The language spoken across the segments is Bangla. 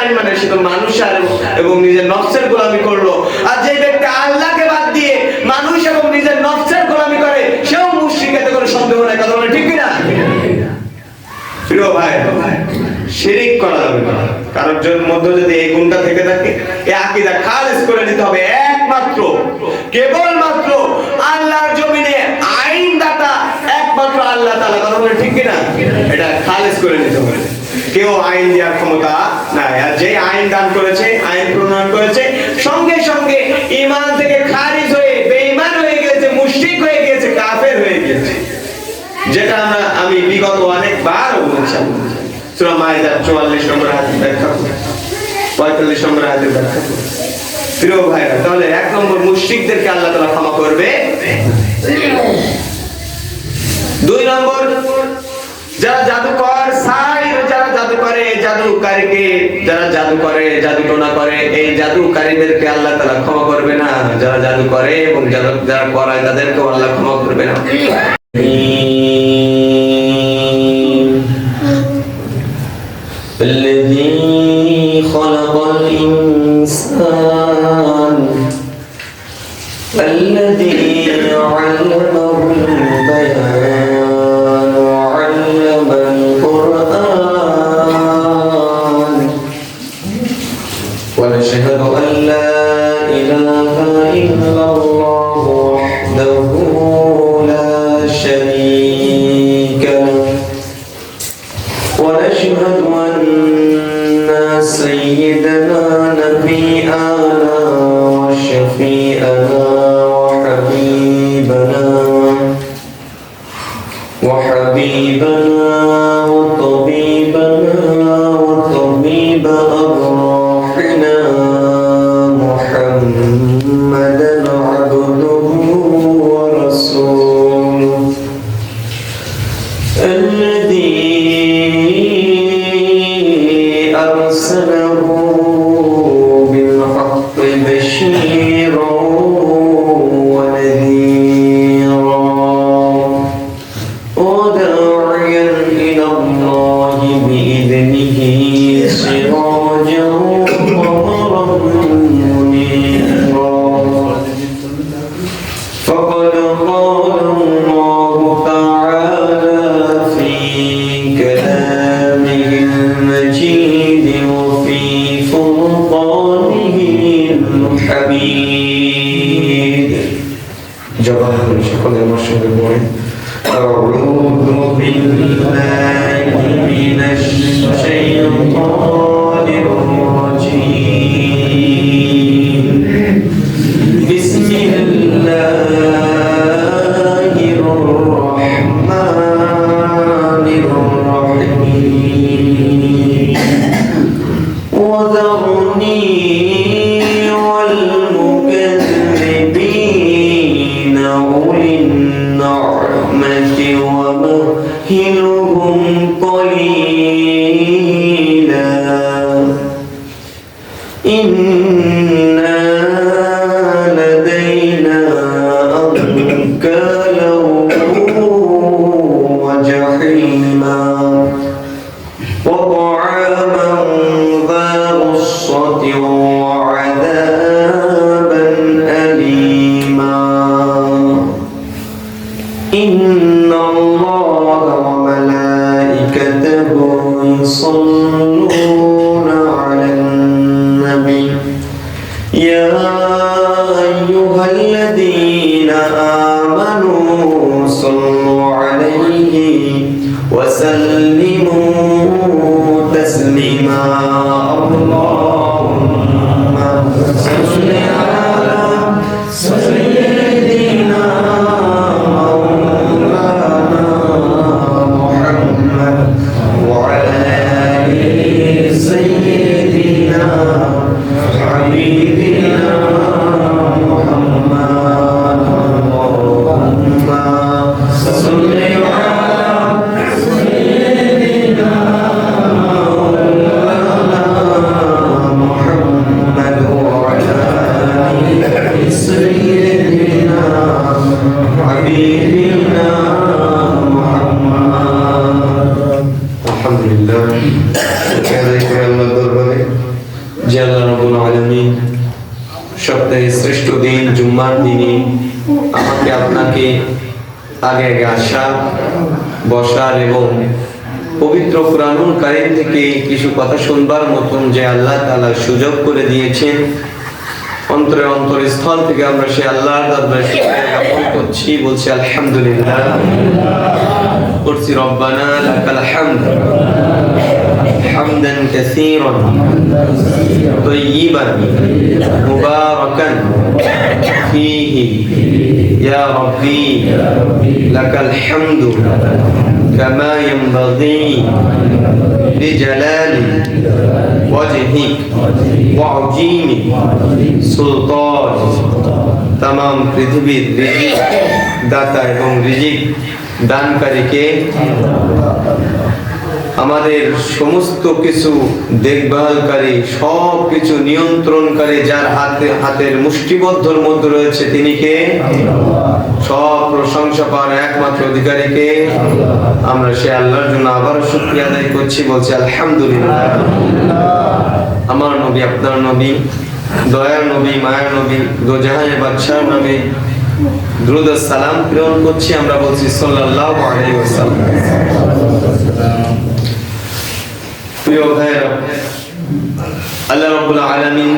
আইন মানে সে তো মানুষ এবং নিজের নফসের গোলামি করলো। আর যে ব্যক্তি আল্লাহকে বাদ দিয়ে মানুষ এবং নিজের নফসের গোলামি করে সেও মুশরিক, এতে কোনো সন্দেহ নাই। কথা বলে ঠিক কিনা? প্রিয় ভাই, শিরিক করা যাবে না। কারোর মধ্যে যদি এই গুণটা থেকে থাকে, এই আকীদা খালেস করে নিতে হবে। একমাত্র কেবলমাত্র আল্লাহর জমিনে আইনদাতা একমাত্র আল্লাহ তাআলা। কথা বলে ঠিক কিনা? এটা খালেস করে নিতে হবে। কেউ আইন দেওয়ার ক্ষমতা নাই। আর যে আইন দান করেছে, আইন প্রণয়ন করেছে, সঙ্গে সঙ্গে ঈমান থেকে খারিজ হয়ে বেঈমান হয়ে গেছে, মুশরিক হয়ে গেছে, কাফের হয়ে গেছে। যেটা আমি বিগত অনেকবার বলেছি। সূরা মাইদা 44 নম্বর আয়াত ব্যাখ্যা করুন, 45 নম্বর আয়াতের ব্যাখ্যা করুন। প্রিয় ভাইরা, তাহলে এক নম্বর মুশরিকদেরকে আল্লাহ তাআলা ক্ষমা করবে। দুই নম্বর, যারা জাদুকর যারা জাদু করে, জাদুকারীকে যারা জাদু করে, জাদুটোনা করে, এই জাদুকারীদেরকে আল্লাহ তাআলা ক্ষমা করবে না। যারা জাদু করে এবং যারা করায় তাদেরকেও আল্লাহ ক্ষমা করবে না। الذي خلق الإنسان الذي علمه البيان وعلم القرآن ونشهد أن لا إله إلا الله وحده لا شريك له ونشهد أن سيدنا نبينا وشفيئنا وحبيبنا وطبيب أرواحنا محمدا عبده ورسوله الذي أرسله بالحق بشيرا ونذيرا وداعيا إلى الله بإذنه سراجا وقمرا منيرا فقد قال الله تعالى في كلامه المجيد وفي فرقانه الحميد جبار شكرا لله. أعوذ بالله من الشيطان الرجيم بسم الله الرحمن الرحيم وذرني والمكذبين أولي النعمة ومهلهم قليلا إن لدينا أنكالا وجحيما وطعاما ذا غصة وعذابا أليما إن الله وملائكته يصلون على النبي يا أيها الذين آمنوا صلوا عليه وسلموا تسليما اللهم صل على سيدنا مولانا محمد وعلى آل سيدنا حبيبنا محمد اللهم صل على سيدنا مولانا শ্রেষ্ঠ দিন জুম্মার দিনে আমাকে আপনাকে আগে আগে আসা, বসার এবং পবিত্র কুরআনুল কারীম থেকে কিছু কথা শুনবার মতন যে আল্লাহ তাআলা সুযোগ করে দিয়েছেন, অন্তরে অন্তরস্থল থেকে আমরা সেই আল্লাহর দরবারে শুকরিয়া জ্ঞাপন করছি, বলছি আলহামদুলিল্লাহ। করছি রব্বানা লাকাল হামদ হামদান কাসীরান তাইয়িবান মুবারাকান ফীহি ইয়া রাব্বি লাকাল হামদু কামা ইয়ানবাগী লিজালালি ওয়াজহিক ওয়া আযীমি সুলতান। तमाम পৃথিবীর রিজিক দাতা এবং রিজিক দানকারীকে, আমাদের সমস্ত কিছু দেখভালকারী, সব কিছু নিয়ন্ত্রণকারী, যার হাতের মুষ্টিবদ্ধর মধ্যে রয়েছে তিনি কে? সব প্রশংসা পাওয়ার একমাত্র অধিকারীকে। আমরা সে আল্লাহর জন্য আবারও শুকরিয়া আদায় করছি, বলছি আলহামদুলিল্লাহ। আমার নবী, আপনার নবী, দয়ার নবী, মায়ের নবী, দোজাহানের বাদশার নবী দ্রুত সালাম প্রেরণ করছি, আমরা বলছি সাল্লাল্লাহু আলাইহি ওয়াসাল্লাম। প্রিয় ভাইরা, আল্লাহ রাব্বুল আলামিন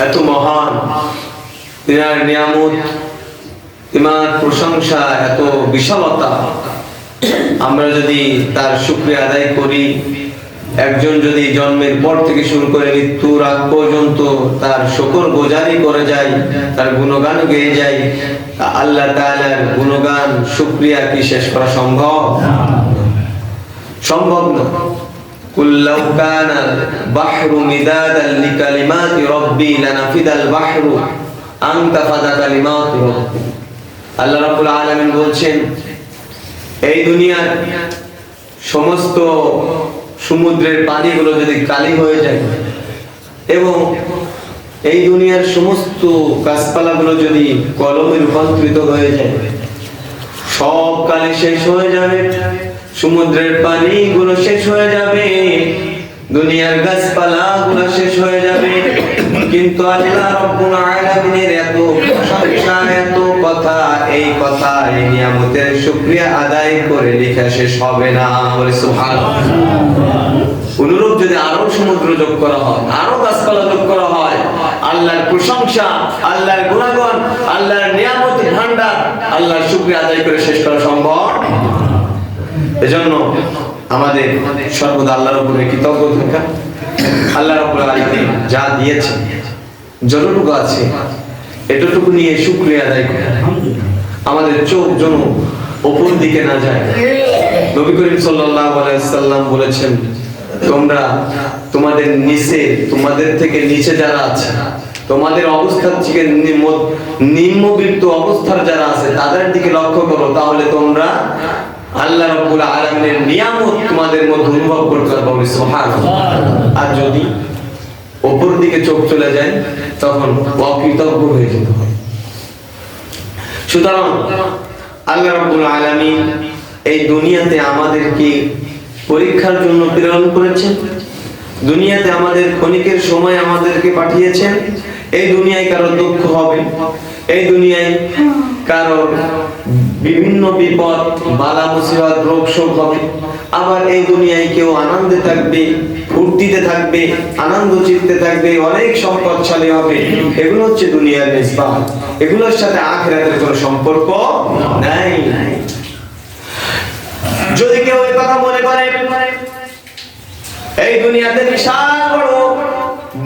এত মহান, তিনার নিয়ামত, তিনার প্রশংসা এত বিশালতা, আমরা যদি তার শুকরিয়া আদায় করি, একজন যদি জন্মের পর থেকে শুরু করে মৃত্যুর আগ পর্যন্ত তার শুকর গুজারি করে যায়, তার গুণগান গেয়ে যায়, আল্লাহ তাআলার গুণগান শুকরিয়া কি শেষ করা সম্ভব? সম্ভব না। কুল্লাউ কানাল বাহরু মিদাদান লিকালিমাতি রাব্বি লানাফিদাল বাহরু আন তাফাদা কালিমাতু রাব্বি। আল্লাহ রাব্বুল আলামিন বলছেন, এই দুনিয়ার সমস্ত সমুদ্রের পানিগুলো যদি কালি হয়ে যায় এবং এই দুনিয়ার সমস্ত গাছপালাগুলো যদি কলমে রূপান্তরিত হয়ে যায়, সব কালি শেষ হয়ে যাবে, সমুদ্রের পানিগুলো শেষ হয়ে যাবে, দুনিয়ার গাছপালাগুলো শেষ হয়ে যাবে, কিন্তু আল্লাহ রাব্বুল আলামিনের এত প্রশংসা, এত কথা, এই কথা, এই নিয়ামতের শুকরিয়া আদায় করে লেখা শেষ হবে না। বলে সুবহানাল্লাহ। অনুরূপ যদি আরো সমুদ্র যোগ করা হয়, আরো গাছপালা যোগ করা হয়, আল্লাহর প্রশংসা, আল্লাহর গুণগান, আল্লাহর নিয়ামতের ভান্ডার, আল্লাহর শুকরিয়া আদায় করে শেষ করা সম্ভব। এজন্য আমাদের সর্বদা আল্লাহর উপরে কৃতজ্ঞ থাকা, আল্লাহ রাব্বুল আলামিন যা দিয়েছেন, যতটুকু আছে এতটুকু নিয়ে শুকরিয়া আদায় করা। আমাদের চোখ যেন উপর দিকে না যায়। নবী করিম সাল্লাল্লাহু আলাইহি ওয়াসাল্লাম বলেছেন, তোমরা তোমাদের নিচে, তোমাদের থেকে নিচে যারা আছে, তোমাদের অবস্থার থেকে নিম্নবিত্ত অবস্থার যারা আছে তাদের দিকে লক্ষ্য করো, তাহলে তোমরা আল্লাহ রাব্বুল আলামিনের নিয়ামত তোমাদের মধ্যে অনুভব করতে পারবে। সুবহানাল্লাহ। আর যদি উপর দিকে চোখ চলে যায় তখন অকৃতজ্ঞ হয়ে যেতে হয়। সুতরাং আল্লাহ রাব্বুল আলামিন এই দুনিয়াতে আমাদেরকে পরীক্ষার জন্য প্রেরণ করেছেন, দুনিয়াতে আমাদের ক্ষণিকের সময় আমাদেরকে পাঠিয়েছেন। এই দুনিয়ায় কারো দুঃখ হবে, এই দুনিয়ায় কারো বিভিন্ন বিপদ, বালা মুসিবত, রোগ শোক হবে, আবার এই দুনিয়ায় কেউ আনন্দে থাকবে, ফুর্তিতে থাকবে, আনন্দ চিত্তে থাকবে, অনেক সম্পদশালী হবে। এগুলো হচ্ছে দুনিয়ার নিসবাত, এগুলোর সাথে আখিরাতের কোনো সম্পর্ক নাই। যদি কেউ এই কথা মনে করে এই দুনিয়াতে বিশাল বড়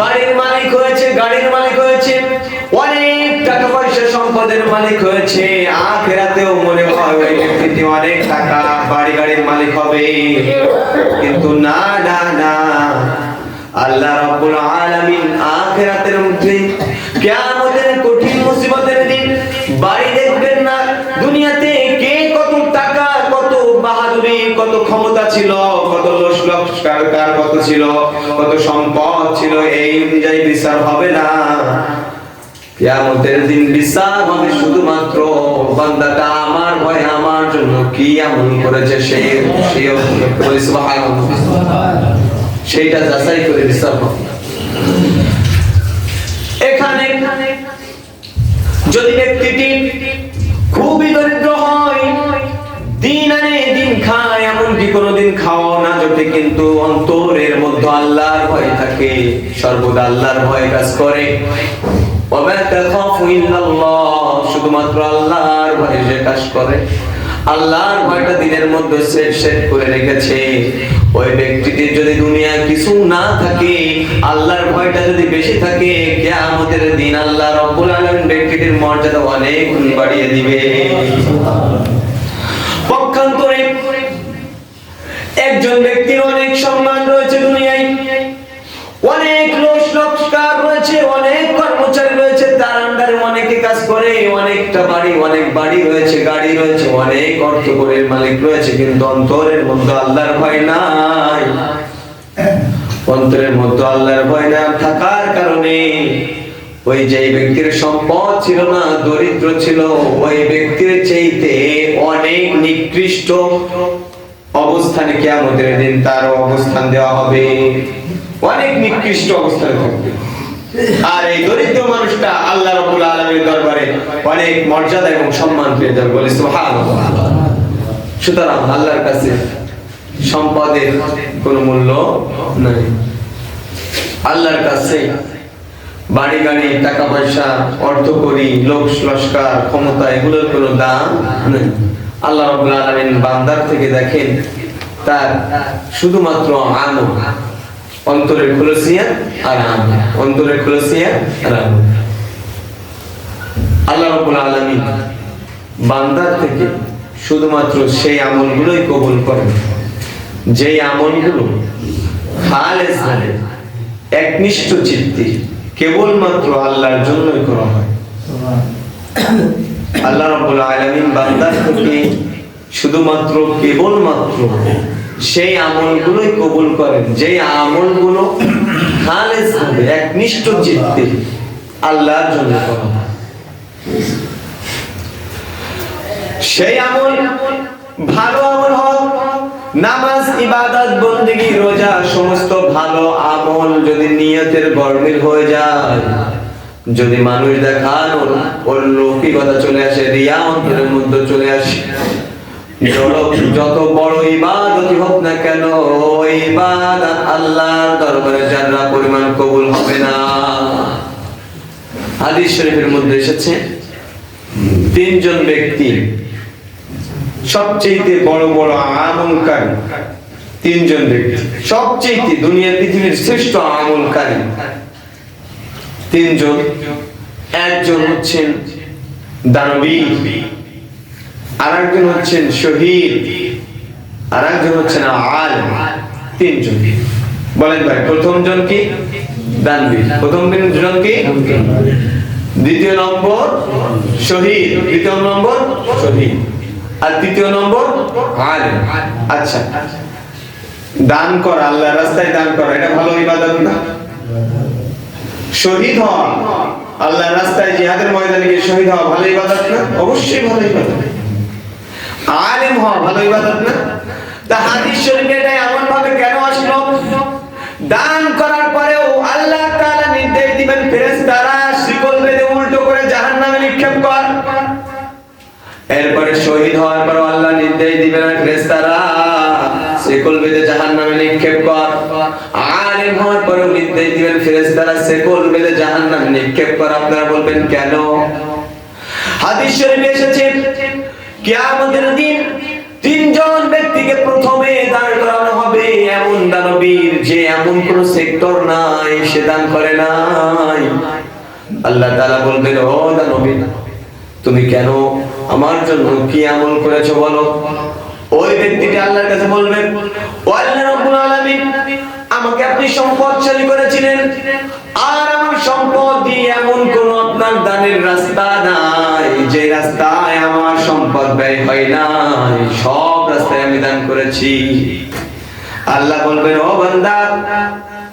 বাড়ির মালিক হয়েছে, গাড়ির মালিক হয়েছে, অনেক টাকা পয়সা সম্পদের মালিক হয়েছে, আখিরাতেও মনে হয় ওই ব্যক্তি অনেক টাকা বাড়ি গাড়ির মালিক হবে, কিন্তু না না না, আল্লাহ রাব্বুল আলামিন আখিরাতের মধ্যে কিয়ামতের কঠিন মুসিবতের দিন বাড়ি দেখবেন না। দুনিয়াতে কে কত টাকা, কত বাহাদুরি, কত ক্ষমতা ছিল, কত লস্কর কার কত ছিল, কত সম্পদ ছিল, এই অনুযায়ী বিচার হবে না। কিয়ামতের দিন বিচার হবে শুধুমাত্র বান্দাটা আমার ভয় আমার জন্য কি আমল করেছে সেই সেইটা যাচাই করে বিচার হবে। এখানে এখানে যদি ব্যক্তিটি খুবই দরিদ্র হয়, দিন আনে দিন খায়, এমনকি কোনোদিন খাওয়া না জোটে, কিন্তু অন্তরের মধ্যে আল্লাহর ভয় থাকে, সর্বদা আল্লাহর ভয় কাজ করে, শুধুমাত্র আল্লাহর ভয়ে যে কাজ করে, আল্লাহর ভয়টা দিনের মধ্যে সেট করে রেখেছে, ওই ব্যক্তিটির যদি দুনিয়ায় কিছু না থাকে, আল্লাহর ভয়টা যদি বেশি থাকে, কিয়ামতের দিন আল্লাহ রাব্বুল আলামিন ব্যক্তিটির মর্যাদা অনেক বাড়িয়ে দিবে। পক্ষান্তরে একজন ব্যক্তির অনেক সম্মান রয়েছে দুনিয়ায়, অনেক লোক লস্কর রয়েছে, অনেক কর্মচারী রয়েছে, তার আন্ডারে অনেকে কাজ করে, অনেকটা বাড়ি, অনেক বাড়ি রয়েছে, গাড়ি রয়েছে, অনেক অর্থ করে মালিক রয়েছে, কিন্তু অন্তরের মধ্যে আল্লাহর ভয় নাই। অন্তরের মধ্যে আল্লাহর ভয় না থাকার কারণে ওই যে ব্যক্তির সম্পদ ছিল না, দরিদ্র ছিল, ওই ব্যক্তির চাইতে অনেক নিকৃষ্ট অবস্থানে কিয়ামতের দিন তার অবস্থান দেওয়া হবে, অনেক নিকৃষ্ট অবস্থানে থাকবে। আর এই দরিদ্র মানুষটা আল্লাহ রাব্বুল আলামিনের দরবারে অনেক মর্যাদা এবং সম্মান পেয়ে যাবে, বলে সুবহানাল্লাহ। সুতরাং আল্লাহর কাছে সম্পদের কোনো মূল্য নাই। আল্লাহর কাছে বাড়ি গাড়ি, টাকা পয়সা, অর্থকড়ি, লোক লস্কর, ক্ষমতা, এগুলোর কোনো দাম নেই। আল্লাহ রাব্বুল আলামিন বান্দার থেকে দেখেন তার শুধুমাত্র আমল, অন্তরের খুলসিয়া আর আমল, অন্তরের খুলসিয়া আর আমল। আল্লাহ রাব্বুল আলামিন বান্দার থেকে শুধুমাত্র সেই আমলগুলোই কবুল করেন, যেই আমলগুলো খালেস ভাবে একনিষ্ঠ চিত্তে কেবলমাত্র আল্লাহর জন্যই করা হয়। আল্লাহ রাব্বুল আলামিন বান্দার থেকে শুধুমাত্র কেবলমাত্র সেই আমলগুলোই কবুল করেন, যেই আমলগুলো খালেস ভাবে একনিষ্ঠ চিত্তে আল্লাহর জন্য করা হয়। সেই আমল ভালো আমল হোক, নামাজ, ইবাদত, বন্দেগী, রোজা, সমস্ত ভালো আমল যদি নিয়তের গরমিল হয়ে যায়, যদি মানুষ দেখানোর ওর লৌকিকতা চলে আসে, রিয়া অন্তরের মধ্যে চলে আসে, যত বড় ইবাদতই হোক না কেন, ওই ইবাদত আল্লাহর দরবারে যারা পরিমাণ কবুল হবে না। হাদিস শরীফের মধ্যে এসেছে তিনজন ব্যক্তি সবচেয়ে বড় বড় আমলকারী, তিনজন ব্যক্তি সবচেয়ে দুনিয়ার পৃথিবীর শ্রেষ্ঠ আমলকারী তিনজন। একজন হচ্ছেন দানবীর, আরেকজন হচ্ছেন শহীদ, আরেকজন হচ্ছেন আলেম। তিনজন। বলেন ভাই, প্রথম জন কি? দানবীর। প্রথম জন কি? দ্বিতীয় নম্বর শহীদ, তৃতীয় নম্বর শহীদ, আর তৃতীয় নম্বর আলেম। আচ্ছা, দান করা, আল্লাহর রাস্তায় দান করা, এটা ভালো ইবাদত না? শহীদ হওয়া, আল্লাহর রাস্তায় জিহাদের ময়দানে গিয়ে শহীদ হওয়া ভালো ইবাদত না? অবশ্যই ভালো ইবাদত। আলেম হওয়া ভালো ইবাদত না? তা হাদিস শরীফে এটা এমন ভাবে কেন আসলো? দান করার পরেও আল্লাহ তাআলা নির্দেশ দিবেন ফেরেশতারা শিকল বেঁধে উল্টো করে জাহান্নামে নিক্ষেপ কর। এরপরে শহীদ হওয়ার পর আল্লাহ নির্দেশ দিবেন ফেরেশতারা শিকল বেঁধে জাহান্নামে নিক্ষেপ কর। আলেম হওয়ার পরেও নির্দেশ দিবেন ফেরেশতারা শিকল বেঁধে জাহান্নামে নিক্ষেপ কর। আপনারা বলবেন কেন? হাদিস শরীফে এসেছে কিয়ামতের দিন তিনজন ব্যক্তিকে প্রথমে দান করানো হবে। এমন দানবীর যে এমন কোন সেক্টর নাই সে দান করে নাই। আল্লাহ তাআলা বলবেন, ও দানবীর, তুমি কেন আমার জন্য কি আমল করেছো বলো? ওই ব্যক্তিটি আল্লাহর কাছে বলবে, ও আল্লাহ রাব্বুল আলামিন, আমাকে আপনি সম্পদশালী করেছিলেন, আর আমার সম্পদ দিয়ে এমন কোন আপনার দানের রাস্তা নাই যে রাস্তায় আমার সম্পদ ব্যয় হয় নাই, সব রাস্তায় আমি দান করেছি। আল্লাহ বলবেন, ও বান্দা,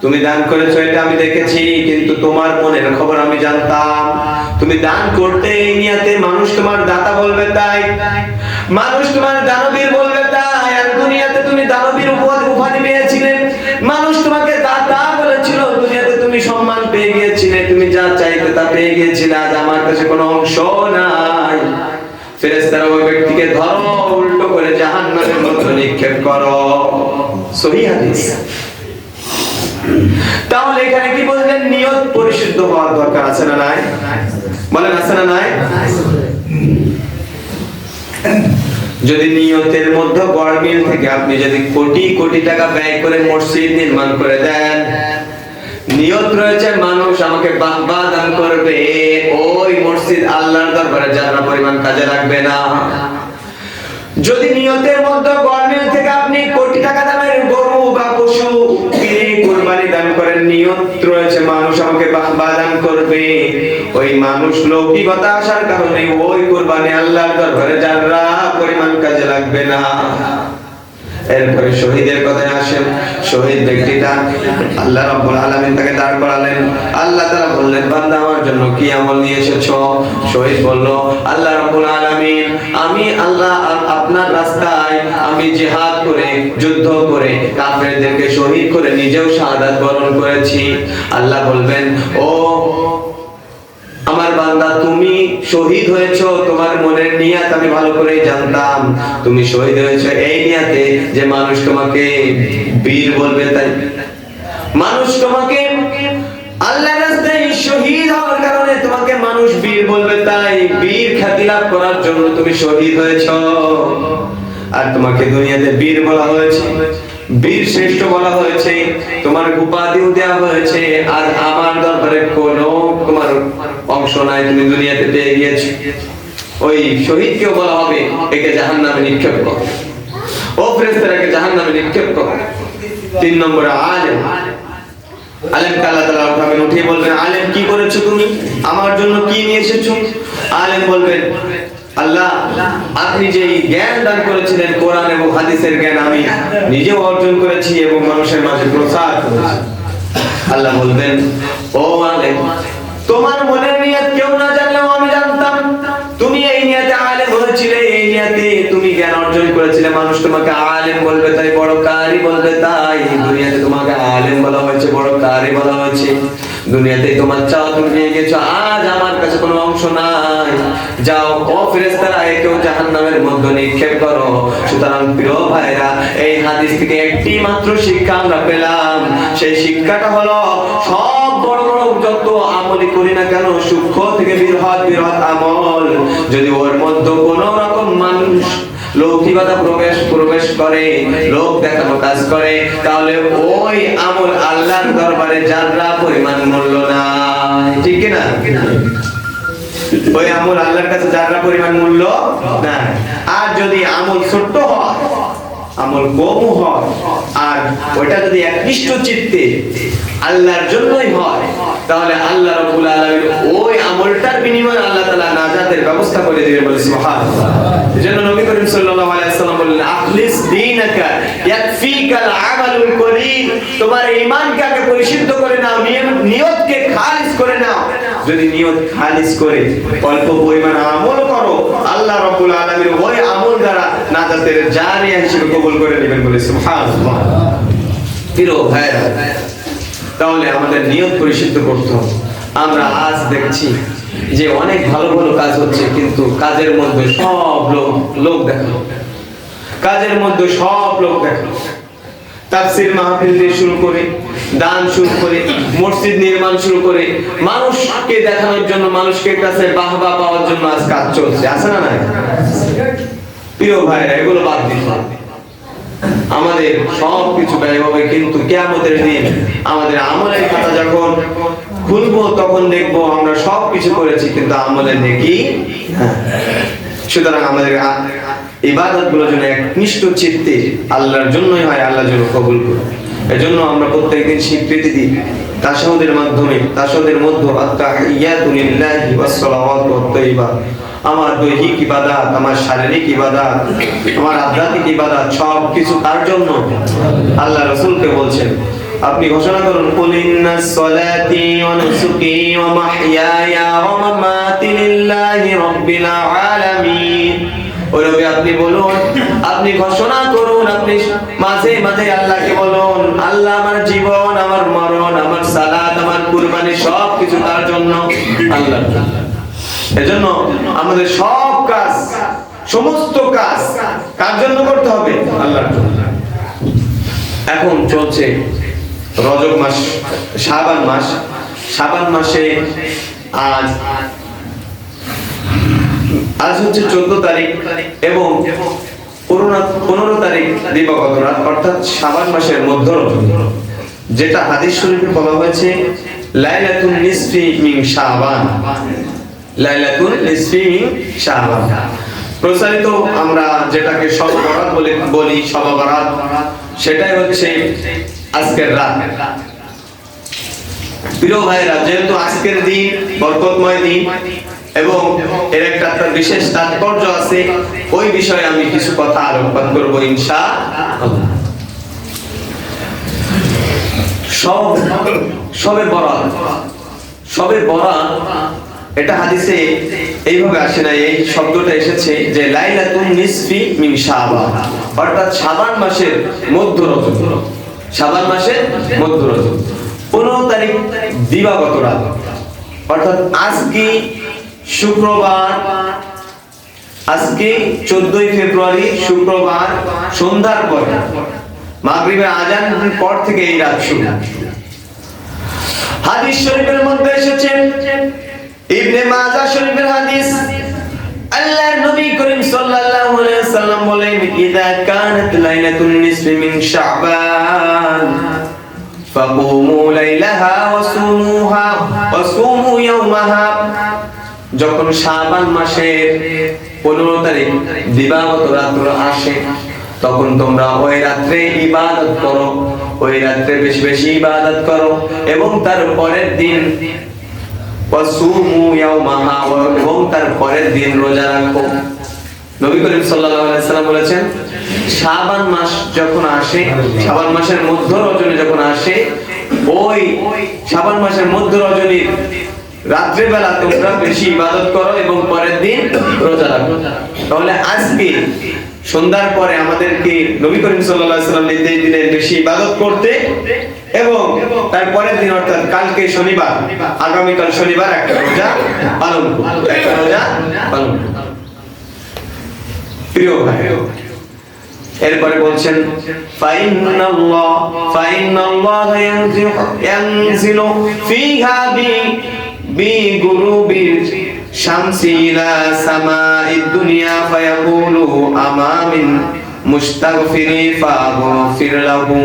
তুমি দান করেছো এটা আমি দেখেছি, কিন্তু তোমার মনের খবর আমি জানতাম। তুমি দান করতে এই নিয়তে মানুষ তোমার দাতা বলবে তাই, মানুষ তোমার দানবীর বলবে তাই, আর দুনিয়াতে তুমি দানবীর উপাধি পেয়েছিলে, মানুষ তোমাকে দাতা বলেছিল, দুনিয়াতে তুমি সম্মান পেয়ে গিয়েছিলে, তুমি যা চাইতে তা পেয়ে গিয়েছিলে, আজ আমার কাছে কোনো অংশ নাই। ফেরেশতারা ওই ব্যক্তিকে ধরো, উল্টো করে জাহান্নামের মধ্যে নিক্ষেপ করো। সহিহ হাদিস। তাহলে এখানে কি বললেন? নিয়ত পরিশুদ্ধ হওয়ার দরকার আছে না নাই? বলেন আছে না নাই? যদি নিয়তের মধ্যে গড়মিল থেকে আপনি যদি কোটি কোটি টাকা ব্যয় করে মসজিদ নির্মাণ করে দেন, নিয়ত রয়েছে মানুষ আমাকে বাহবা দান করবে, ওই মসজিদ আল্লাহর দরবারে যারা পরিমাণ কাজে লাগবে না। যদি নিয়তের মধ্যে গড়মিল থেকে আপনি কোটি টাকা দামের গরু বা পশু কিনে কুরবানি দান করেন, নিয়ত রয়েছে মানুষ আমাকে বাহবা দান করবে, ওই মানুষ লৌকিকতা আসার কারণে ওই কুরবানি আল্লাহর দরবারে যারা পরিমাণ কাজে লাগবে না। এরপরে শহীদের কথায় আসেন। শহীদ ব্যক্তিটা আল্লাহ রাব্বুল আলামিন তাকে দাঁড় করালেন। আল্লাহ তাআলা বললেন, বান্দা আমার জন্য কি আমল নিয়ে এসেছো? শহীদ বলল, আল্লাহ রাব্বুল আলামিন, আমি আল্লাহ আপনার রাস্তায় আমি জিহাদ করে, যুদ্ধ করে, কাফেরদেরকে শহীদ করে নিজেও শাহাদাত বরণ করেছি। আল্লাহ বলবেন, ও আমার বান্দা, তুমি শহীদ হয়েছো, তোমার মনের নিয়ত আমি ভালো করে জানতাম। তুমি শহীদ হয়েছো এই নিয়তে যে মানুষ তোমাকে বীর বলবে, তাই মানুষ তোমাকে আল্লাহর রাস্তায় শহীদ হওয়ার কারণে তোমাকে মানুষ বীর বলবে, তাই বীর খ্যাতি লাভ করার জন্য তুমি শহীদ হয়েছো। আর তোমাকে দুনিয়াতে বীর বলা হয়েছে, বীর শ্রেষ্ঠ বলা হয়েছে, তোমার উপাধিও দেওয়া হয়েছে। আর আমার দরবারে কোনো তোমার অংশ নাই, তুমি দুনিয়াতে পেয়ে গিয়েছো। ওই শহীদকেও বলা হবে, একে জাহান্নামে নিক্ষেপ করো, ও ফেরেশতাকে জাহান্নামে নিক্ষেপ করো। 3 নম্বরে আলেম। আলেমকে আল্লাহ তাআলা উঠাবেন, উঠিয়ে বলবেন, আলেম কি করেছো তুমি? আমার জন্য কি নিয়ে এসেছো? আলেম বলবেন, আল্লাহ আপনি যে জ্ঞান দান করেছিলেন, কোরআন এবং হাদিসের জ্ঞান আমি নিজেও অর্জন করেছি এবং মানুষের মাঝে প্রচার করেছি। আল্লাহ বলবেন, ও আলেম, তোমার মনের নিয়ত কেউ না জানলেও আমি জানতাম। তুমি এই নিয়তে আলেম হয়েছিলে, এই নিয়তে তুমি জ্ঞান অর্জন করেছিলে, মানুষ তোমাকে আলেম বলবে, তাই বড় কারি বলবে, তাই দুনিয়াতে তোমাকে আলেম বলা হয়েছে, বড় কারি বলা হয়েছে। দুনিয়াতে তোমার চাও তুমি নিয়ে গেছো, আজ আমার কাছে কোনো অংশ নাই। যাও ও ফেরেশতারা, একেও জাহান্নামের মধ্যে নিক্ষেপ করো। সুতরাং প্রিয় ভাইরা, এই হাদিস থেকে একটি মাত্র শিক্ষা আমরা পেলাম। সেই শিক্ষাটা হলো, সব বড় বড় যত আমলই করি না কেন, সূক্ষ্ম থেকে বৃহৎ বৃহৎ আমল, যদি ওর মধ্যে কোনো রকম মানুষ লৌকিকতা প্রবেশ করে, লোক দেখানো কাজ করে, তাহলে ওই আমল আল্লাহর দরবারে যারা পরিমাণ মূল্য নাই। ঠিক কি না? ওই আমল আল্লাহর কাছে যারা পরিমাণ মূল্য নাই। আর যদি আমল ছোট্ট হয়, আমল কম হয়, আর ওটা যদি একনিষ্ঠ চিত্তে আল্লাহর জন্যই হয়, তাহলে আল্লাহ রাব্বুল আলামিন ওই আমলটার বিনিময়ে আল্লাহ তাআলা নাজাতের ব্যবস্থা করে দিবেন, বলে সুবহানাল্লাহ। এজন্য নবী করিম সাল্লাল্লাহু আলাইহি ওয়াসাল্লাম বললেন, আখলিস দীনাকা ইয়াকফিকাল আমালুল কলিল। তোমার ঈমানকে আগে পরিশুদ্ধ করে নাও, নিয়তকে খালিস করে নাও। যদি নিয়ত খালিস করে অল্প পরিমাণ আমল করো, আল্লাহ রাব্বুল আলামিন ওই আমল দ্বারা নাজাতের জারিয়া হিসেবে কবুল করে নেবেন, বলে সুবহানাল্লাহ। প্রিয় ভাইরা, তাহলে আমাদের নিয়ত পরিশুদ্ধ করতে হবে। আমরা আজ দেখছি যে অনেক ভালো ভালো কাজ হচ্ছে, কিন্তু কাজের মধ্যে সব লোক দেখানো, কাজের মধ্যে সব লোক দেখানো। তাফসীর মাহফিল দিয়ে শুরু করে, দান শুরু করে, মসজিদ নির্মাণ শুরু করে, মানুষকে দেখানোর জন্য, মানুষকে কাছে বাহবা পাওয়ার জন্য আজ কাজ চলছে, আছে না নাই? প্রিয় ভাইরা, এগুলো বাদ দিতে হবে। আমাদের সবকিছু ব্যয় হবে, কিন্তু কিয়ামতের দিন আমাদের আমলের খাতা যখন খুলবো, তখন দেখবো আমরা সবকিছু করেছি, কিন্তু আমলের নেকি। সুতরাং আমাদের ইবাদত গুলো যেন একনিষ্ঠ চিত্তে আল্লাহর জন্যই হয়, আল্লাহ যেন কবুল করে। এজন্য আমরা প্রত্যেকদিন স্বীকৃতি দিই তাশাহুদের মাধ্যমে, তাশাহুদের মধ্যে আত-তাহিয়াতু লিল্লাহি ওয়াস সালাওয়াতু ওয়াত-তাইয়্যিবাত। আমার দৈহিক ইবাদত, আমার শারীরিক ইবাদত, আমার আধ্যাত্মিক ইবাদত সব কিছু তার জন্য। আল্লাহ রাসূলকে বলছেন, আপনি ঘোষণা করুন, কুল ইন্নাস সালাতি ওয়া নুসুকি ওয়া মাহইয়ায়া ওয়া মামাতি লিল্লাহি রাব্বিল আলামিন। ওই নবী আপনি বলুন, আপনি ঘোষণা করুন, আপনি মাঝে মাঝে আল্লাহকে বলুন, আল্লাহ আমার জীবন, আমার মরণ, আমার সালাত, আমার কুরবানি সবকিছু তার জন্য, আল্লাহর জন্য। এজন্য আমাদের সব কাজ, সমস্ত কাজ কার জন্য করতে হবে? আল্লাহর জন্য। এখন চলছে রজব মাস, শাবান মাস। শাবান মাসে আজ হচ্ছে 14 তারিখ এবং 15 তারিখ দিবাগত রাত, অর্থাৎ শাবান মাসের মধ্য রজব, যেটা হাদিস শরীফে বলা হয়েছে লাইলাতুন নিসফি মিন শাবান। লাইলাতুল নিসফি মিন শাবান প্রচারিত আমরা যেটাকে শবে বরাত বলি, শবে বরাত, সেটাই হচ্ছে আজকের রাত। প্রিয় ভাইরা, যেহেতু আজকের দিন বরকতময় দিন এবং এর একটা বিশেষ তাৎপর্য আছে, ওই বিষয়ে আমি কিছু কথা আলোকপাত করব ইনশাআল্লাহ। শবে বরাত, শবে বরাত এটা হাদিসে এইভাবে আসে না, এই শব্দটা এসেছে যে লাইলাতুন নিসফি মিন শাবান, অর্থাৎ শাবান মাসের মধ্য রজব। শাবান মাসের মধ্য রজব 15 তারিখ দিবাগত রাত, অর্থাৎ আজকে শুক্রবার, আজকে 14 ফেব্রুয়ারি শুক্রবার সন্ধ্যার পর মাগরিবের আজানের পর থেকে এই রাত শুরু। হাদিস শরীফের মধ্যে এসেছে, ইবনে মাজাহ শরীফের হাদিস, আল্লাহর নবী করিম সাল্লাল্লাহু আলাইহি ওয়াসাল্লাম বলেন, ইযা কানাত লাইলাতুন নিসফি মিন শাবান ফাকুমু লাইলাহা ওয়া সুমু ইয়াওমাহা। যখন শাবান মাসের 15 তারিখ দিবাগত রাত্র আসে, তখন তোমরা ওই রাত্রে ইবাদত করো, ওই রাত্রে বেশি বেশি ইবাদত করো এবং তার পরের দিন ওয়াসুমু ইয়াওমাহা, এবং তার পরের দিন রোজা রাখো। নবী করিম সাল্লাল্লাহু আলাইহি সাল্লাম বলেছেন, শাবান মাস যখন আসে, শাবান মাসের মধ্য রজনী যখন আসে, ওই শাবান মাসের মধ্য রজনীর রাত্রে বেলা তোমরা বেশি ইবাদত করো এবং পরের দিন রোজা রাখো। তাহলে আজকে সন্ধ্যার পরে আমাদেরকে নবী করিম সাল্লাল্লাহু আলাইহি সাল্লাম নির্দেশ দিলেন বেশি ইবাদত করতে এবং তার পরের দিন অর্থাৎ কালকে শনিবার, আগামীকাল শনিবার একটা রোজা পালন করো, একটা রোজা পালন করো। প্রিয় ভাই, এরপরে বলছেন ফাইন্নাল্লাহ ইয়ানজিলু ফিহা বিগুরুবির শামসি ইলা সামাইদ দুনিয়া ফায়াকুলু আমামিন মুস্তাগফিরি ফাগফির লাহু।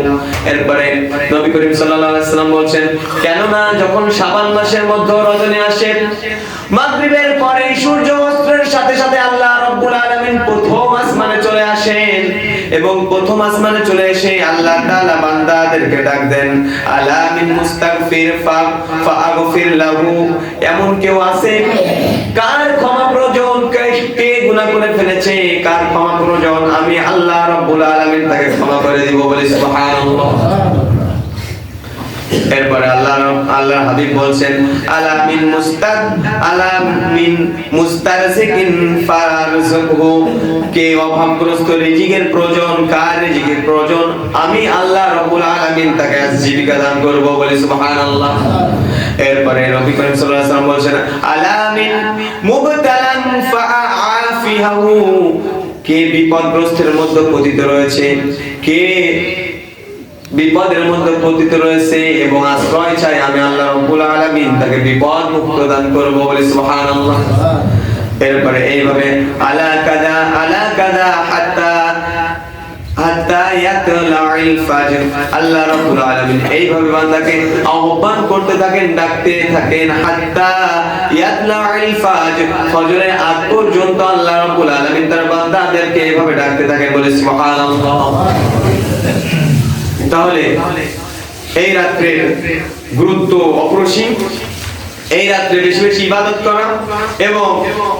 এরপরে নবী করিম সাল্লাল্লাহু আলাইহি ওয়াসাল্লাম বলেন, কেননা যখন শাবান মাসের মধ্য রজনী আসে, মাগরিবের পরে সূর্য অস্তের সাথে সাথে আল্লাহ রাব্বুল আলামিন প্রথম আসমানে চলে আসেন এবং প্রথম আসমানে চলে এসে আল্লাহ তাআলা বান্দাদেরকে ডাক দেন, আলা মিন মুস্তাগফির ফাগফির লাহু। এমন কেউ আছে কার ক্ষমা প্রয়োজন, কে গুনাহ করে ফেলেছে, কার ক্ষমা প্রয়োজন, আমি আল্লাহ রাব্বুল আলামিন তাকে ক্ষমা করে দিব, বলি সুবহানাল্লাহ। এরপরে আল্লাহর হাবিব বলছেন, আলা মিন মুস্তারজিকিন ফারযুকহু, কে অভাবগ্রস্ত, রিজিকের প্রয়োজন, কার রিজিকের প্রয়োজন, আমি আল্লাহ রাব্বুল আলামিন তাকে জীবিকা দান করব, বলি সুবহানাল্লাহ। এরপরে নবী করিম সাল্লাল্লাহু আলাইহি ওয়াসাল্লাম বলেন, আলা মিন মুবতালান ফাআফিহু, কে বিপদগ্রস্তের মধ্যে পতিত রয়েছে, কে বিপদের মধ্যে পতিত রয়েছে এবং আশ্রয় চাই, আমি আল্লাহ রাব্বুল আলামিন তাকে বিপদ মুক্ত দান করব, বলি সুবহানাল্লাহ। এরপরে এইভাবে আলা কাদা হাত্তা ইয়াতলাইল ফাজর, আল্লাহ রাব্বুল আলামিন এইভাবে বান্দাকে আহ্বান করতে থাকেন, ডাকতে থাকেন, হাত্তা ইয়াতলাইল ফাজর, ফজরের আগ পর্যন্ত আল্লাহ রাব্বুল আলামিন তার বান্দাদেরকে এইভাবে ডাকতে থাকেন, বলি সুবহানাল্লাহ। তাহলে এই রাত্রের গুরুত্ব অপরিসীম, এই রাত্রে বেশি বেশি ইবাদত করা এবং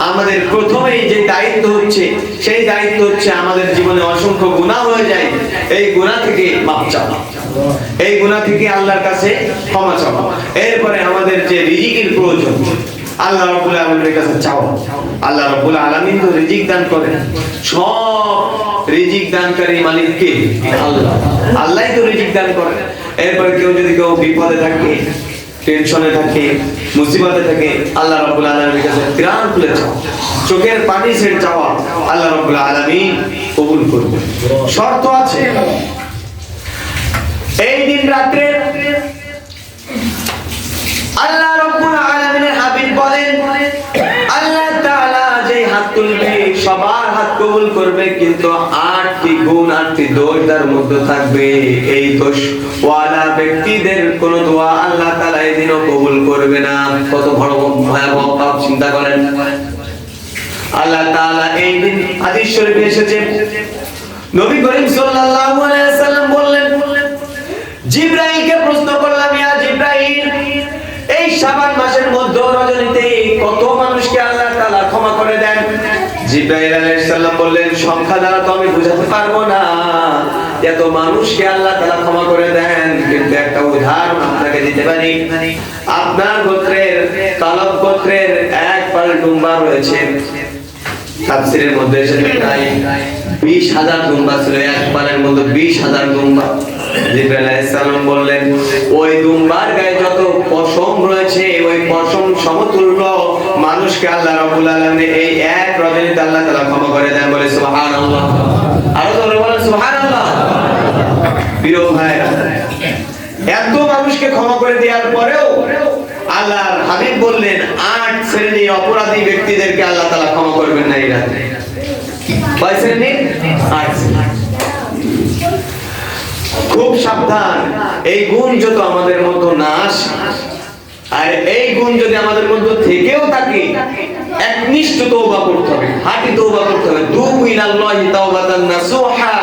আমাদের প্রথমেই যে দায়িত্ব হচ্ছে, সেই দায়িত্ব হচ্ছে আমাদের জীবনে অসংখ্য গুনাহ হয়ে যায়, এই গুনাহ থেকে মাফ চাওয়া, এই গুনাহ থেকে আল্লাহর কাছে ক্ষমা চাওয়া। এরপরে আমাদের যে রিজিকের প্রয়োজন, আল্লাহ রাব্বুল আলামিনের কাছে চাওয়া। আল্লাহ রাব্বুল আলামিন তো রিজিক দান করেন, সব রিজিক দানকারী মালিক কে? আল্লাহ। আল্লাহই তো রিজিক দান করেন। এরপরে কেউ যদি বিপদে থাকে, টেনশনে থাকে, মুসিবতে থাকে, আল্লাহ রাব্বুল আলামিনের কাছে ত্রাণ খুলে চাও, চোখের পানি ছেড়ে চাওয়া, আল্লাহ রাব্বুল আলামিন কবুল করবেন। শর্ত আছে, এই দিন রাতে আল্লাহ রাব্বুল আলামিনের হাবিব বলেন, আল্লাহ তাআলা যে হাত তুলবে সবার হাত কবুল করবে, কিন্তু 8টি গুণ 8টি দোষ তার মধ্যে থাকবে। এই দোষ ওয়ালা ব্যক্তিদের কোন দোয়া আল্লাহ তাআলা এই দিনও কবুল করবে না। কত বড় ভয়াবহ পাপ চিন্তা করেন। আল্লাহ তাআলা এই দিন হাদিস শরীফে এসেছে, নবী করিম সাল্লাল্লাহু আলাইহি ওয়াসাল্লাম বললেন, জিবরাইলকে প্রশ্ন করলাম, ইয়া জিবরাইল, এই শাবান মাসের মধ্য রজনীতে কত মানুষকে আল্লাহ তাআলা ক্ষমা করে দেন? জিবরাইল আলাইহিস সালাম বললেন, সংখ্যা দ্বারা তো আমি বোঝাতে পারবো না এত মানুষকে আল্লাহ তাআলা ক্ষমা করে দেন, কিন্তু একটা উদাহরণ আপনাকে দিতে পারি। আপনার গোত্রের কালব গোত্রের এক পাল দুম্বা রয়েছে, তাফসীরের মধ্যে এসেছে প্রায় 20,000 দুম্বা ছিল, এক পালের মধ্যে 20,000 দুম্বা। জিবরাইল আলাইহিস সালাম বললেন, ওই দুম্বার গায়ে যত পশম রয়েছে ওই পশম সমতুল্য মানুষকে আল্লাহ রাব্বুল আলামিন এই এক রজনীতে আল্লাহ তাআলা ক্ষমা করে দেন। বলে সুবহানাল্লাহ, আরো জোরে বলেন সুবহানাল্লাহ। প্রিয় ভাইরা, এত মানুষকে ক্ষমা করে দেওয়ার পরেও আল্লাহর হাবিব বললেন 8 শ্রেণী অপরাধী ব্যক্তিদেরকে আল্লাহ তাআলা ক্ষমা করবেন না এই রাতে। কয় শ্রেণী? 8 শ্রেণী। খুব সাবধান, এই গুণ যত আমাদের মধ্যে না আসে, আর এই গুণ যদি আমাদের মধ্যে থেকেও থাকে, একনিষ্ঠ তওবা করতে হবে, হাঁটি তওবা করতে হবে। তুবু ইলাল্লাহি তাওবাতান নাসুহা।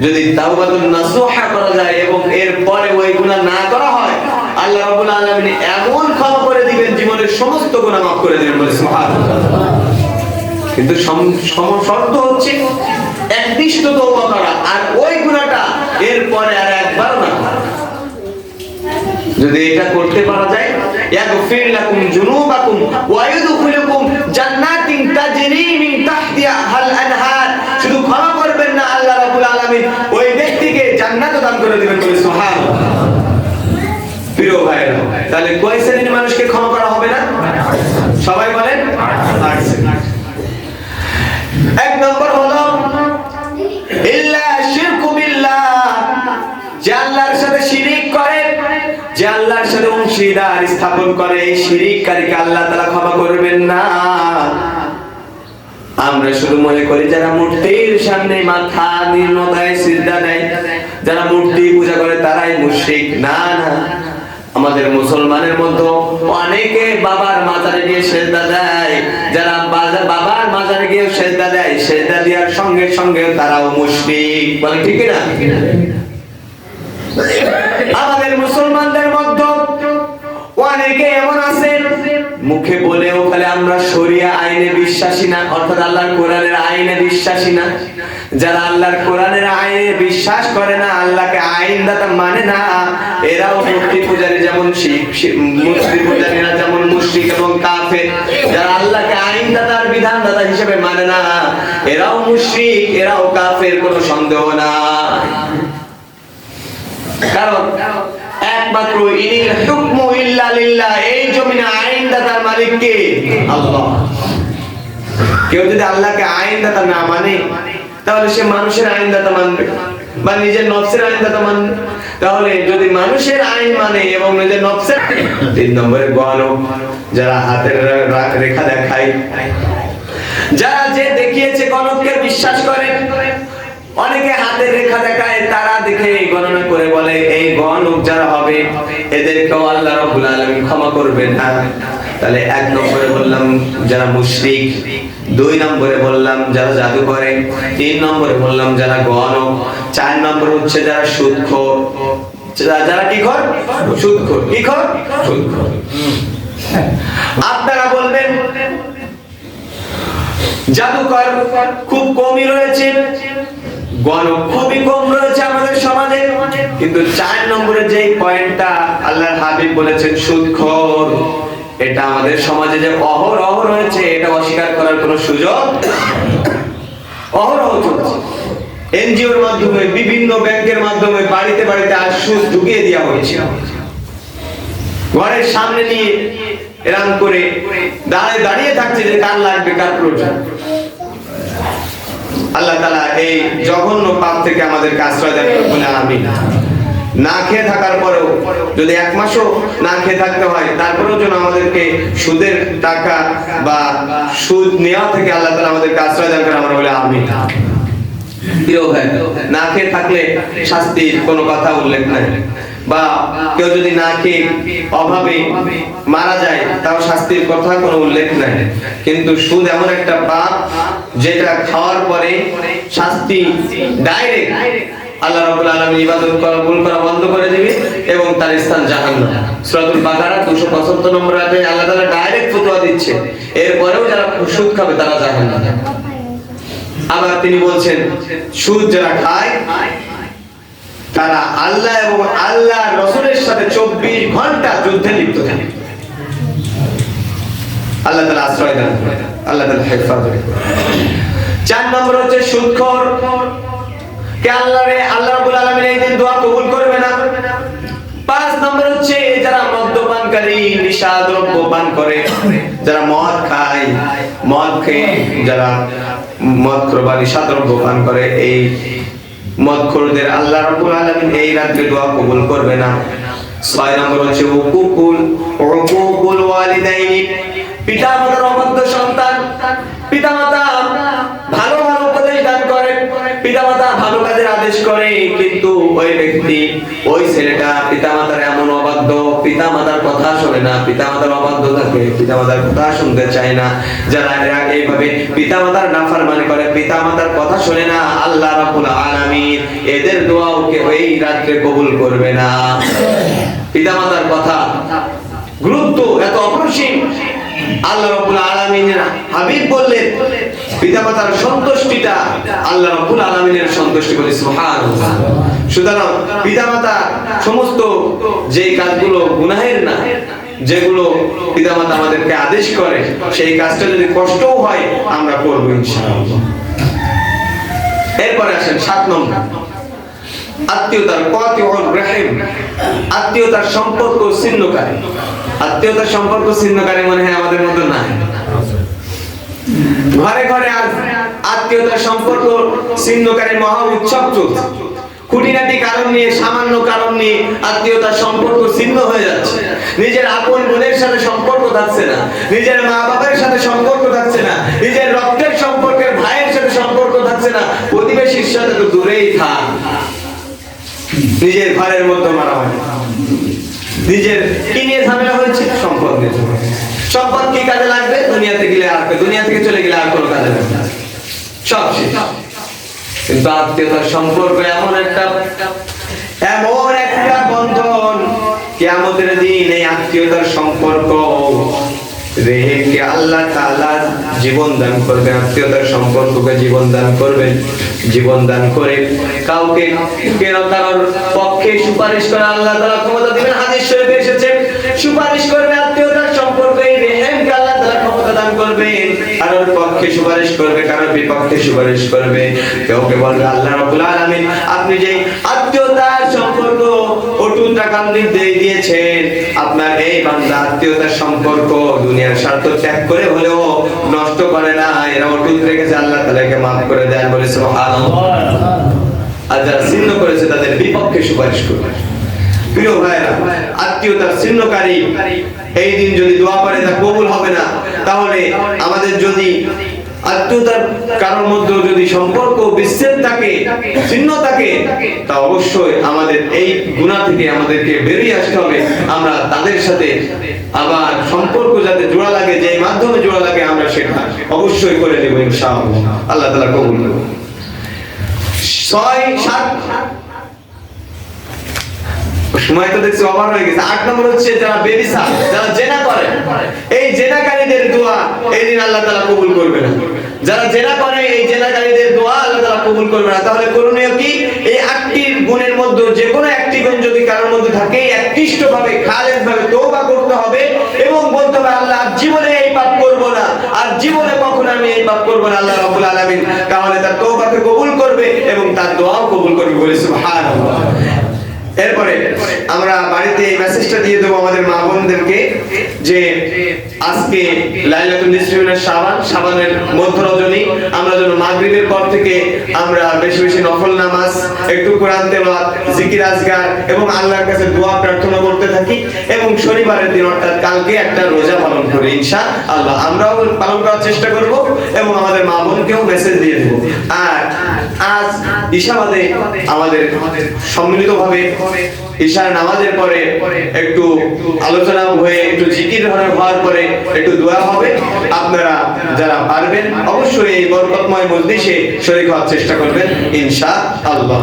যদি তাওবাতুন নাসুহা করা যায় এবং এর পরে ওই গুনাহ না করা হয়, আল্লাহ রাব্বুল আলামিন এমন ক্ষমা করে দিবেন, জীবনের সমস্ত গুনাহ মাফ করে দিবেন। বলে সুবহানাল্লাহ। কিন্তু শর্ত হচ্ছে একনিষ্ঠ তওবা করা, আর ওই গুনাহটা এর পরে আর একবার না। যদি এটা করতে পারা যায়, ইয়াগফির লাকুম যুনুবাকুম ওয়া ইউদখিলুকুম জান্নাতিন তাজরি মিন তাহতিহা আল আনহার। শুধু ক্ষমা করবেন না, আল্লাহ রাব্বুল আলামিন ওই ব্যক্তিকে জান্নাত দান করে দিবেন। বলে সুবহানাল্লাহ। প্রিয় ভাইরা, তাহলে কয় শ্রেণীর মানুষকে ক্ষমা করা হবে না? সবাই বলেন 8 শ্রেণী। এক নম্বর হলো ইল্লা শিরকু বিল্লাহ, যে আল্লাহর সাথে শিরিক করে, যে আল্লাহর সাথে অংশীদার স্থাপন করে, এই শিরিককারীকে আল্লাহ তাআলা ক্ষমা করবেন না। আমরা শুধু মনে করি যারা মূর্তির সামনে মাথা নিম্নতায় সিজদা দেয়, যারা মূর্তি পূজা করে তারাই মুশরিক। না না, আমাদের মুসলমানের মধ্যে অনেকে বাবার মাজারে গিয়ে সিজদা দেয়। যারা বাবার মাজারে গিয়ে সিজদা দেয়, সিজদা দেওয়ার সঙ্গে সঙ্গে তারাও মুশরিক। বলে ঠিক না? আমাদের মুসলমানদের মধ্যে অনেকে এমন আছে, মুখে বলেও ফেলে আমরা শরিয়া আইনে বিশ্বাসী না, অর্থাৎ আল্লাহর কোরআনের আইনে বিশ্বাসী না। যারা আল্লাহর কোরআনের আইনে বিশ্বাস করে না, আল্লাহকে আইনদাতা মানে না, এরাও মূর্তি পূজারী, যেমন মূর্তি পূজারীরা যেমন মুশরিক এবং কাফের। যারা আল্লাহকে আইনদাতার বিধানদাতা হিসেবে মানে না, এরাও মুশরিক, এরাও কাফের, কোনো সন্দেহ নাই। কারণ একমাত্র ইনিল হুকমু ইল্লা লিল্লাহ, এই জমিনে আইনদাতার মালিক কে? আল্লাহ। কেউ যদি আল্লাহকে আইনদাতা না মানে, তাহলে সে মানুষের আইনদাতা মানবে বা নিজের নফসের আইনদাতা মানবে। তাহলে যদি মানুষের আইন মানে এবং নিজের নফসের। 3 নম্বরে গণক, যারা হাতের রেখা দেখায়, যারা যে দেখিয়েছে গণককে বিশ্বাস করে। অনেকে হাতের রেখা দেখায়, তারা দেখে গণনা করে বলে এই গণক যারা হবে এদেরকেও আল্লাহ রাব্বুল আলামিন ক্ষমা করবেন না। তাহলে 1 নম্বরে বললাম যারা মুশরিক, 2 নম্বরে বললাম যারা জাদু করে, 3 নম্বরে বললাম যারা গণক, 4 নম্বর হচ্ছে যারা সুদখোর। যারা কি কর? সুদখোর। কি কর? সুদখোর। আপনারা বলবেন জাদুকর খুব কমই রয়েছে, গণক খুবই কম রয়েছে আমাদের সমাজে। কিন্তু 4 নম্বরে যে পয়েন্টটা আল্লাহর হাবিব বলেছেন সুদখোর, এটা আমাদের সমাজে যে অহরহ রয়েছে, এটা অস্বীকার করার কোনো সুযোগ অহরহ চলছে। এনজিওর মাধ্যমে, বিভিন্ন ব্যাংকের মাধ্যমে বাড়িতে বাড়িতে আজ সুদ ঢুকিয়ে দেওয়া হয়েছে। ঘরের সামনে নিয়ে এরকম করে দাঁড়িয়ে থাকছে যে কার লাগবে, কার প্রয়োজন। আল্লাহ তাআলা এই জঘন্য পাপ থেকে আমাদেরকে আশ্রয় দেন বলে আমিন। না খেয়ে থাকার পরেও যদি 1 মাসও না খেয়ে থাকতে হয়, তারপরেও যেন আমাদেরকে সুদের টাকা বা সুদ নেওয়া থেকে আল্লাহ তাআলা আমাদেরকে আশ্রয় দান করে, আমরা বলে আমিন। প্রিয় ভাই, না খেয়ে থাকলে শাস্তির কোনো কথা উল্লেখ নাই, বা কেউ যদি না খেয়ে অভাবে মারা যায় তাও শাস্তির কথা কোনো উল্লেখ নাই। কিন্তু সুদ এমন একটা পাপ যেটা খাওয়ার পরে শাস্তি ডাইরেক্ট আল্লাহ রাব্বুল আলামিন ইবাদত কবুল করা বন্ধ করে দিবে এবং তার স্থান জাহান্নাম। সূরাতুল বাকারা 275 নম্বর আয়াতে আল্লাহ তাআলা ডাইরেক্ট ফতোয়া দিচ্ছে, এরপরেও যারা সুদ খাবে তারা জাহান্নামে। আবার তিনি বলছেন, সুদ যারা খায় তারা আল্লাহ এবং আল্লাহর রাসূলের সাথে 24 ঘন্টা যুদ্ধে লিপ্ত থাকে। আল্লাহ তাআলা আশ্রয় দেন, আল্লাহ তাআলা হেফাজত করেন। 4 নম্বর হচ্ছে সুদখোর কে আল্লাহ রাব্বুল আলামিন এই দিন দোয়া কবুল করবে না। 5 নম্বর হচ্ছে যারা মদ্যপানকারী, নেশা দ্রব্য পান করে, যারা মদ খায়, মদ খেয়ে যারা মদখোর বা নেশা দ্রব্য পান করে, এই মদখোরদের আল্লাহ রাব্বুল আলামিন এই রাতে দোয়া কবুল করবে না। 6 নম্বর হচ্ছে উকুকুল ওয়ালিদাইনি, পিতামাতার অবাধ্য সন্তান। পিতামাতা ভালো ভালো উপদেশ দান করে, পিতামাতা ভালো কাজের আদেশ করে, কিন্তু ওই ব্যক্তি, ওই ছেলেটা পিতামাতার এমন অবাধ্য, পিতামাতার কথা শোনে না, পিতামাতার অবাধ্য থাকে, পিতামাতার কথা শুনতে চায় না। যারা এইভাবে পিতামাতার নাফরমানি করে, পিতামাতার কথা শোনে না, আল্লাহ রাব্বুল আলামিন এদের দোয়াও এই রাতে কবুল করবে না। পিতামাতার কথা গুরুত্ব এত অপরিসীম। আল্লাহ রাব্বুল আলামিনের হাবিব বললেন, পিতামাতার সন্তুষ্টিটা আল্লাহ রাব্বুল আলামিনের সন্তুষ্টি, বলি সুবহানাল্লাহ। সুতরাং পিতামাতা সমস্ত যে কাজগুলো গুনাহের না, যেগুলো পিতামাতা আমাদেরকে আদেশ করে, সেই কাজটা যদি কষ্টও হয় আমরা করব ইনশাআল্লাহ। এরপরে আসেন 7 নম্বর, আত্মীয়তার কাতিউর রহিম, আত্মীয়তার সম্পর্ক ছিন্নকারী। আত্মীয়তার সম্পর্ক ছিন্নকারী মনে হয় আমাদের মধ্যে নাই। ঘরে ঘরে আত্মীয়তার সম্পর্ক ছিন্নকারী মহা উৎসব চলছে। খুঁটিনাটি কারণ নিয়ে, সামান্য কারণ নিয়ে আত্মীয়তার সম্পর্ক ছিন্ন হয়ে যাচ্ছে। নিজের আপন বোনের সাথে সম্পর্ক থাকছে না, নিজের মা বাবার সাথে সম্পর্ক থাকছে না, নিজের রক্তের সম্পর্কের ভাইয়ের সাথে সম্পর্ক থাকছে না, প্রতিবেশীর সাথে তো দূরেই থাক। নিজের ঘরের মধ্যে মারামারি, নিজের কি নিয়ে ঝামেলা হয়েছে, সম্পদ নিয়ে। সম্পদ কি কাজে লাগবে? দুনিয়াতে গেলে আর, দুনিয়া থেকে চলে গেলে আর কোনো কাজে লাগবে না, সব শেষ। কিন্তু আত্মীয়তার সম্পর্ক এমন একটা বন্ধন, কিয়ামতের দিন এই আত্মীয়তার সম্পর্ক রেখে আল্লাহ তাআলা জীবন দান করবেন। আত্মীয়তার সম্পর্ককে জীবন দান করবেন। জীবন দান করে কাউকে কেন কারোর পক্ষে সুপারিশ করে আল্লাহ তাআলা ক্ষমতা দিবেন। হাদিস শরীফে এসেছে, সুপারিশ করবে আত্মীয়তার সম্পর্কে রেহেমকে আল্লাহ তাআলা ক্ষমতা দান করবেন। কারোর পক্ষে সুপারিশ করবে, কারোর বিপক্ষে সুপারিশ করবে। কেউকে বলবে, আল্লাহ রাব্বুল আলামিন আপনি যে আত্মীয়তার সম্পর্ক অটুট রাখার নির্দেশ দিয়েছেন, আপনার এই বান্দা আত্মীয়তার সম্পর্ক দুনিয়ার স্বার্থ ত্যাগ করে হলেও নষ্ট করে না, এরা অটুট রেখেছে, আল্লাহ তাআলাকে মাফ করে দেন, বলে সুবহানাল্লাহ। আর যারা ছিন্ন করেছে তাদের বিপক্ষে সুপারিশ করবে। প্রিয় ভাইরা, আত্মীয়তার ছিন্নকারী এই দিন যদি দোয়া করে তা কবুল হবে না। তাহলে আমাদের যদি আত্মীয়তার কারোর মধ্যে যদি সম্পর্ক বিচ্ছেদ থাকে, ছিন্ন থাকে, তা অবশ্যই আমাদের এই গুনাহ থেকে আমাদেরকে বেরিয়ে আসতে হবে। আমরা তাদের সাথে আবার সম্পর্ক যাতে জোড়া লাগে, যে মাধ্যমে জোড়া লাগে, আমরা সেটা অবশ্যই করে নেব ইনশাআল্লাহ। আল্লাহ তাআলা কবুল করুন। 6, 7 সময় তো দেখছি ওভার হয়ে গেছে। 8 নম্বর হচ্ছে যারা বেবিচার, যারা জেনা করে, এই জেনাকারীদের দোয়া এই দিন আল্লাহ তাআলা কবুল করবে না। যারা জেনা করে, এই জেনাকারীদের দোয়া আল্লাহ তাআলা কবুল করবে না। তাহলে করণীয় কি? এই 8টি গুণের মধ্যে যে কোনো একটি গুণ যদি কারোর মধ্যে থাকে, একনিষ্ঠভাবে খালেসভাবে তওবা করতে হবে এবং বলতে হবে, আল্লাহ জীবনে এই পাপ করব না, আর জীবনে কখনো আমি এই পাপ করব না, আল্লাহ রাব্বুল আলামিন তাহলে তার তওবাকে কবুল করবে এবং তার দোয়াও কবুল করবে, বলে সুবহানাল্লাহ। এরপরে আমরা বাড়িতে এই মেসেজটা দিয়ে দেবো আমাদের মা বোনদেরকে যে আজকে লাইলাতুন নিসফি মিনাশ শাবান, শাবানের মধ্য রজনী, আমরা যেন মাগরিবের পর থেকে আমরা বেশি বেশি নফল নামাজ, একটু কোরআন তেলাওয়াত, জিকির আজকার এবং আল্লাহর কাছে দোয়া প্রার্থনা করতে থাকি এবং শনিবারের দিন অর্থাৎ কালকে একটা রোজা পালন করি ইনশাআল্লাহ। আমরাও পালন করার চেষ্টা করব এবং আমাদের মা বোনকেও মেসেজ দিয়ে দেব। আর আজ ঈশাবাদে আমাদের সম্মিলিতভাবে ঈশার নামাজের পরে একটু আলোচনা হয়ে একটু জিকির হওয়ার পরে একটু দোয়া হবে। আপনারা যারা পারবেন অবশ্যই এই বরকতময় মজলিসে শরীক হওয়ার চেষ্টা করবেন ইনশাআল্লাহ।